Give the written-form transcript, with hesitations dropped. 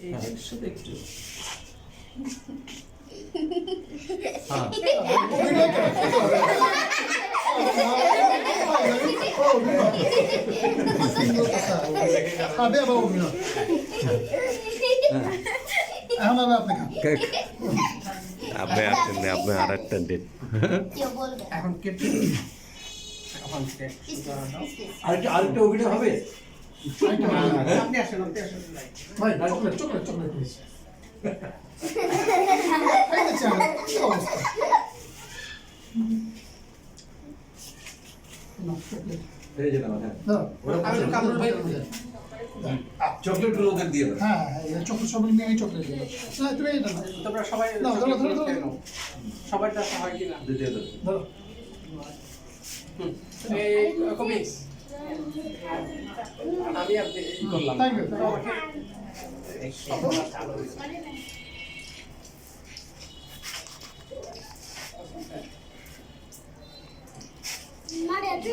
এই শুধু একটু Abi apa oluyor? Ama abi apa? আপনি আসছেন না, আপনি আর একটা ডেট এখন কেটে এখন আরেকটা অভিনয় হবে। আপনি আসেন Hayır, çok please. Haydi canım, iyi olsun. এই যে নাও, হ্যাঁ। আমি কামরুল ভাই চকলেট গুলো ওদের দিয়ে দাও। হ্যাঁ, চকলেট সবাই নিয়ে চকলেট দিল। না, তুমি এটা না। তোমরা সবাই দাও, ধরো, ধরো, ধরো। খেয়ে নাও। সবাইটা হয় কিনা দিয়ে দাও। ধরো। এই কবি আমি আপনি ই করলাম Thank you. তো আমাকে Maria, tu